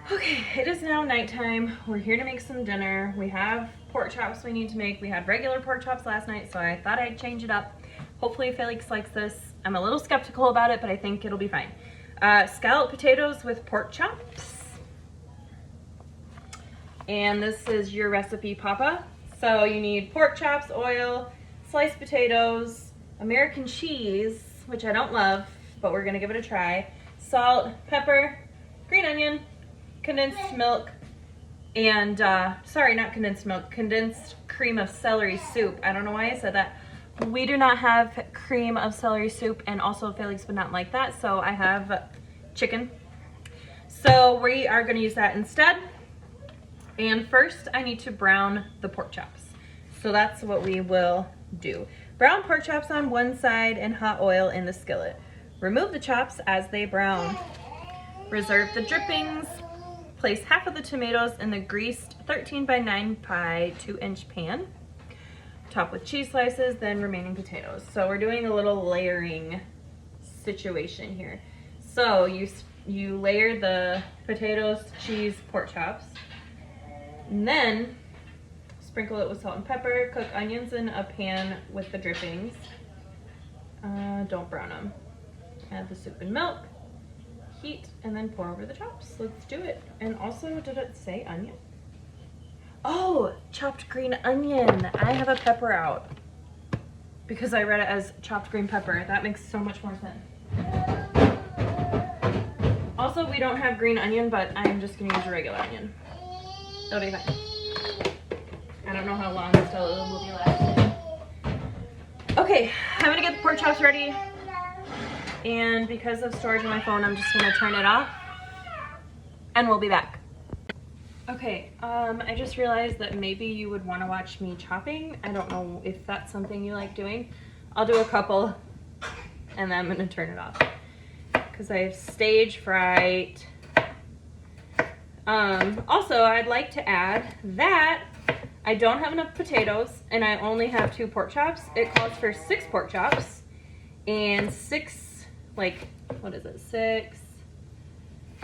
Okay, it is now nighttime. We're here to make some dinner. We have pork chops we need to make. We had regular pork chops last night, so I thought I'd change it up. Hopefully Felix likes this. I'm a little skeptical about it, but I think it'll be fine. Scalloped potatoes with pork chops. And this is your recipe, Papa. So you need pork chops, oil, sliced potatoes, American cheese, which I don't love, but we're gonna give it a try, salt, pepper, green onion, condensed milk, and sorry, not condensed milk, condensed cream of celery soup. I don't know why I said that. We do not have cream of celery soup, and also Felix would not like that, so I have chicken. So we are going to use that instead. And first I need to brown the pork chops. So that's what we will do. Brown pork chops on one side in hot oil in the skillet. Remove the chops as they brown. Reserve the drippings. Place half of the tomatoes in the greased 13 by 9 pie 2-inch pan. Top with cheese slices, then remaining potatoes. So we're doing a little layering situation here. So you layer the potatoes, cheese, pork chops, and then sprinkle it with salt and pepper. Cook onions in a pan with the drippings. Don't brown them. Add the soup and milk. Heat, and then pour over the chops. Let's do it. And also, did it say onion? Oh, chopped green onion. I have a pepper out because I read it as chopped green pepper. That makes so much more sense. Also, we don't have green onion, but I'm just gonna use a regular onion. It'll be fine. I don't know how long this will be lasting. Okay, I'm gonna get the pork chops ready. And because of storage on my phone, I'm just gonna turn it off and we'll be back. Okay, I just realized that maybe you would wanna watch me chopping. I don't know if that's something you like doing. I'll do a couple and then I'm gonna turn it off. Cause I have stage fright. Also, I'd like to add that I don't have enough potatoes and I only have 2 pork chops. It calls for 6 pork chops and 6, like, what is it, 6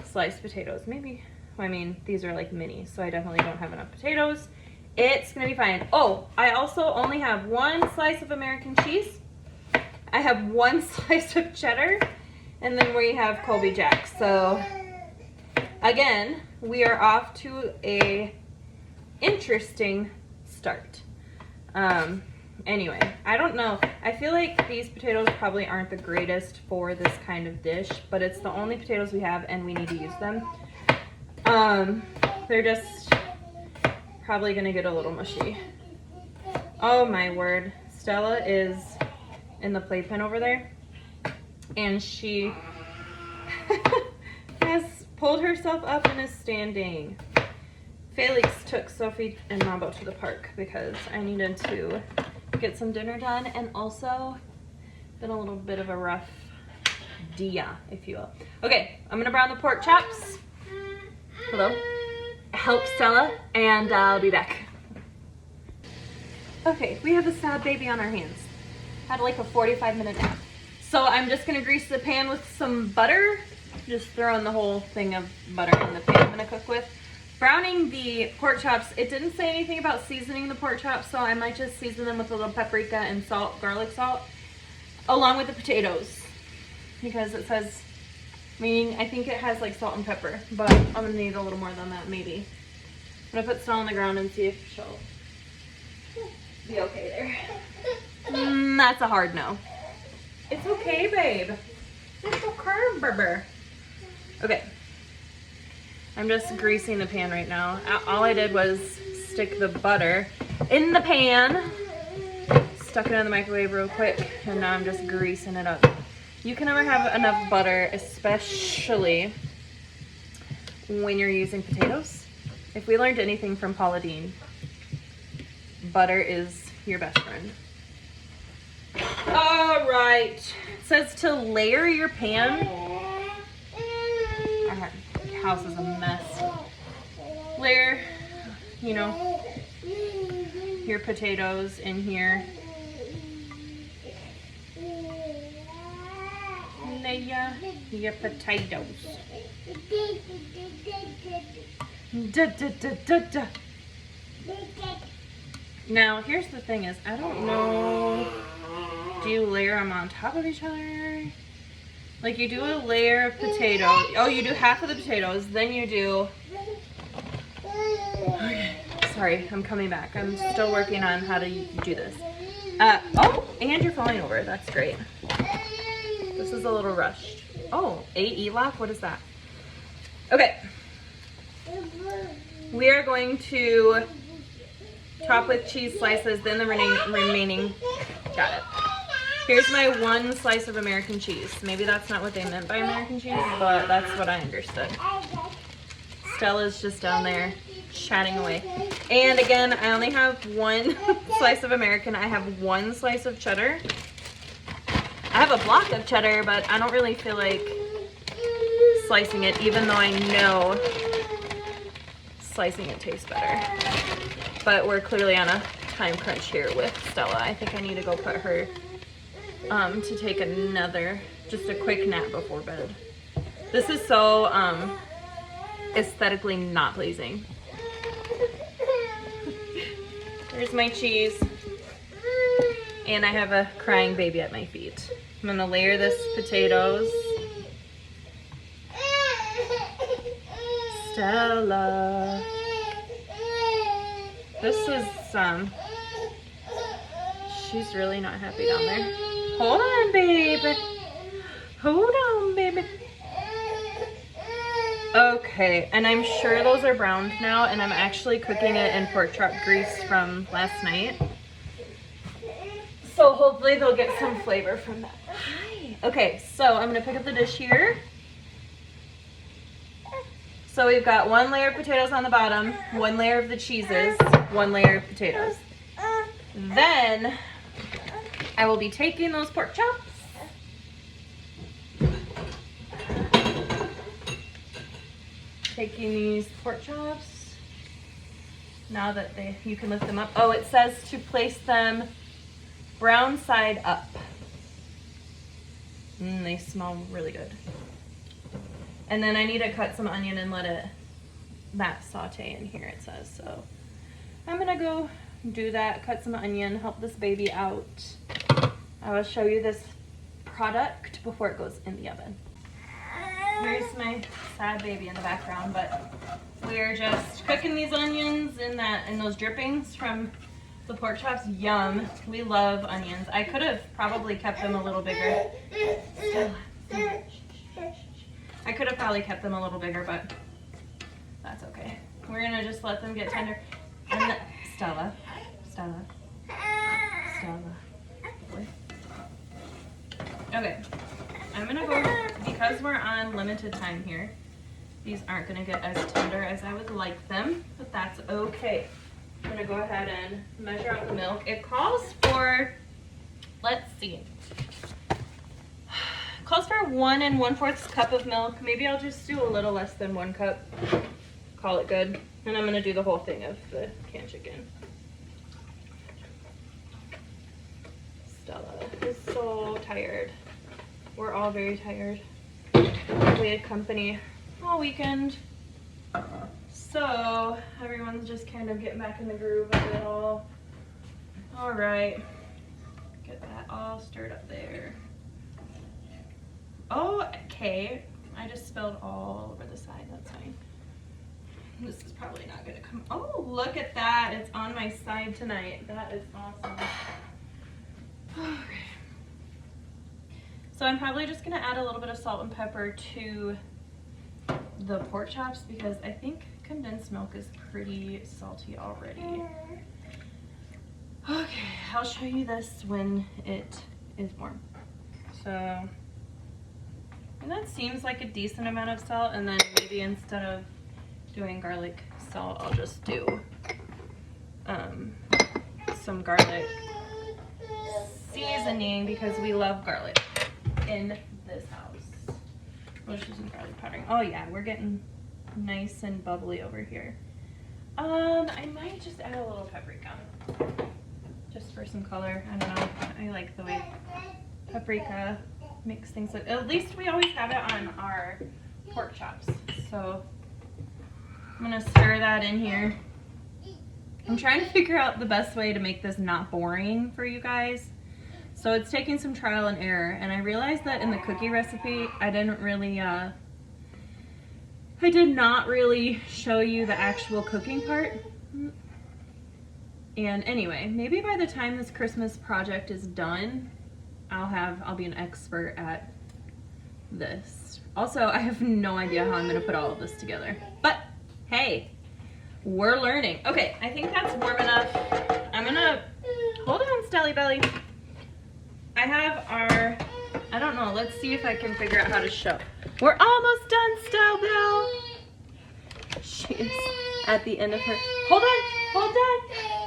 sliced potatoes. Maybe, I mean, these are like mini, so I definitely don't have enough potatoes. It's gonna be fine. Oh, I also only have 1 slice of American cheese. I have 1 slice of cheddar, and then we have Colby Jack. So again, we are off to a interesting start. Anyway, I don't know. I feel like these potatoes probably aren't the greatest for this kind of dish, but it's the only potatoes we have and we need to use them. They're just probably gonna get a little mushy. Oh my word. Stella is in the playpen over there and she has pulled herself up and is standing. Felix took Sophie and Mambo to the park because I needed to get some dinner done, and also been a little bit of a rough dia, if you will. Okay, I'm gonna brown the pork chops. Hello? Help Stella, and I'll be back. Okay, we have a sad baby on our hands. Had like a 45-minute nap. So I'm just gonna grease the pan with some butter. Just throwing the whole thing of butter in the pan I'm gonna cook with. Browning the pork chops, it didn't say anything about seasoning the pork chops, so I might just season them with a little paprika and salt, garlic salt, along with the potatoes. Because it says, I think it has like salt and pepper, but I'm gonna need a little more than that, maybe. I'm gonna put Stella on the ground and see if she'll be okay there. That's a hard no. It's okay, babe. It's okay, baby. Okay. I'm just greasing the pan right now. All I did was stick the butter in the pan, stuck it in the microwave real quick, and now I'm just greasing it up. You can never have enough butter, especially when you're using potatoes. If we learned anything from Paula Deen, butter is your best friend. All right, it says to layer your pan. Our house is a mess. Layer, you know, your potatoes in here. Layer your potatoes. Da, da, da, da, da. Now, here's the thing is, I don't know, do you layer them on top of each other? Like you do a layer of potatoes. Oh, you do half of the potatoes, then you do, okay, sorry, I'm coming back. I'm still working on how to do this. Oh, and you're falling over, that's great. This is a little rushed. Oh, AE lock, what is that? Okay. We are going to top with cheese slices, then the remaining, got it. Here's my one slice of American cheese. Maybe that's not what they meant by American cheese, but that's what I understood. Stella's just down there chatting away. And again, I only have one slice of American. I have one slice of cheddar. I have a block of cheddar, but I don't really feel like slicing it, even though I know slicing it tastes better. But we're clearly on a time crunch here with Stella. I think I need to go put her to take just a quick nap before bed. This is so aesthetically not pleasing. There's my cheese. And I have a crying baby at my feet. I'm gonna layer this potatoes. Stella. This is she's really not happy down there. Hold on, baby. Hold on, baby. Okay, and I'm sure those are browned now, and I'm actually cooking it in pork chop grease from last night. So hopefully they'll get some flavor from that. Hi. Okay, so I'm gonna pick up the dish here. So we've got one layer of potatoes on the bottom, one layer of the cheeses, one layer of potatoes. Then I will be taking those pork chops. Taking these pork chops. Now that you can lift them up. Oh, it says to place them brown side up. They smell really good. And then I need to cut some onion and let that saute in here, it says. So I'm gonna go do that, cut some onion, help this baby out. I will show you this product before it goes in the oven. Here's my sad baby in the background, but we're just cooking these onions in those drippings from the pork chops. Yum. We love onions. I could have probably kept them a little bigger. I could have probably kept them a little bigger, but that's okay. We're gonna just let them get tender. And Stella. Okay, I'm gonna go, because we're on limited time here, these aren't gonna get as tender as I would like them, but that's okay. I'm gonna go ahead and measure out the milk. It calls for, let's see. It calls for 1 1/4 cup of milk. Maybe I'll just do a little less than 1 cup. Call it good. And I'm gonna do the whole thing of the canned chicken. Stella is so tired. We're all very tired. We had company all weekend. So everyone's just kind of getting back in the groove of it all. All right. Get that all stirred up there. Oh, okay. I just spilled all over the side. That's fine. This is probably not gonna come. Oh, look at that. It's on my side tonight. That is awesome. Okay. So I'm probably just gonna add a little bit of salt and pepper to the pork chops because I think condensed milk is pretty salty already. Okay, I'll show you this when it is warm. So, and that seems like a decent amount of salt, and then maybe instead of doing garlic salt, I'll just do some garlic seasoning because we love garlic in this house. We'll just do some garlic powdering. Oh yeah, we're getting nice and bubbly over here. I might just add a little paprika just for some color. I don't know. I like the way paprika makes things look. At least we always have it on our pork chops. So I'm gonna stir that in here. I'm trying to figure out the best way to make this not boring for you guys. So it's taking some trial and error, and I realized that in the cookie recipe, I did not really show you the actual cooking part. And anyway, maybe by the time this Christmas project is done, I'll be an expert at this. Also, I have no idea how I'm gonna put all of this together, but hey, we're learning. Okay, I think that's warm enough. I'm gonna, hold on, Stelly Belly. I have our, I don't know, let's see if I can figure out how to show. We're almost done, Stell Bell. She is at the end of her, hold on.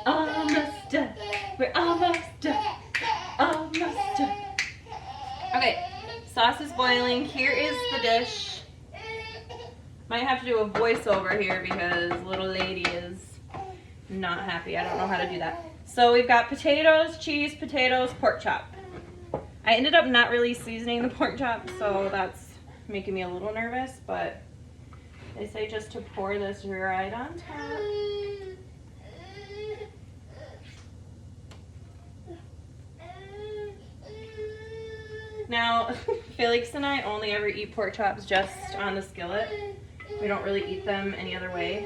Almost done. We're almost done. Almost done. Okay, sauce is boiling. Here is the dish. Might have to do a voiceover here because little lady is not happy. I don't know how to do that. So we've got potatoes, cheese, potatoes, pork chop. I ended up not really seasoning the pork chop, so that's making me a little nervous, but they say just to pour this right on top. Now, Felix and I only ever eat pork chops just on the skillet. We don't really eat them any other way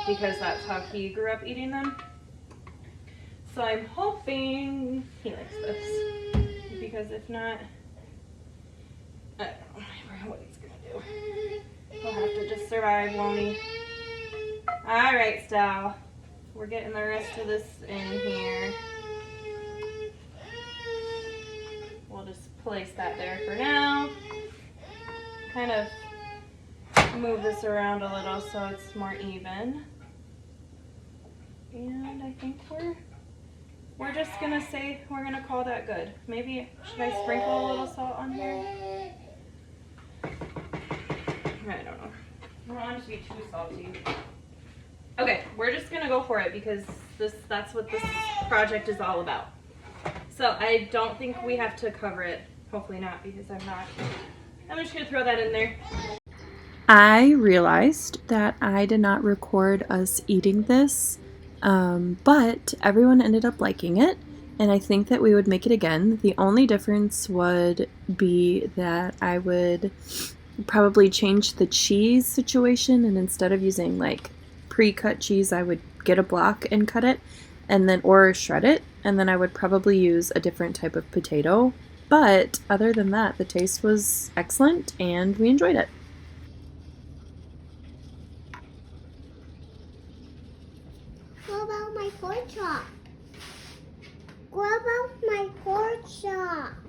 because that's how he grew up eating them. So I'm hoping he likes this, because if not, I don't know what he's gonna do. He'll have to just survive, won't he? All right, Stal. We're getting the rest of this in here. We'll just place that there for now. Kind of move this around a little so it's more even. And I think we're just gonna say, we're gonna call that good. Maybe, should I sprinkle a little salt on here? I don't know. I don't want it to be too salty. Okay, we're just gonna go for it because that's what this project is all about. So I don't think we have to cover it. Hopefully not, because I'm just gonna throw that in there. I realized that I did not record us eating this, but everyone ended up liking it, and I think that we would make it again. The only difference would be that I would probably change the cheese situation, and instead of using like pre-cut cheese, I would get a block and cut it, and then or shred it, and then I would probably use a different type of potato. But other than that, the taste was excellent, and we enjoyed it. What about my pork chop?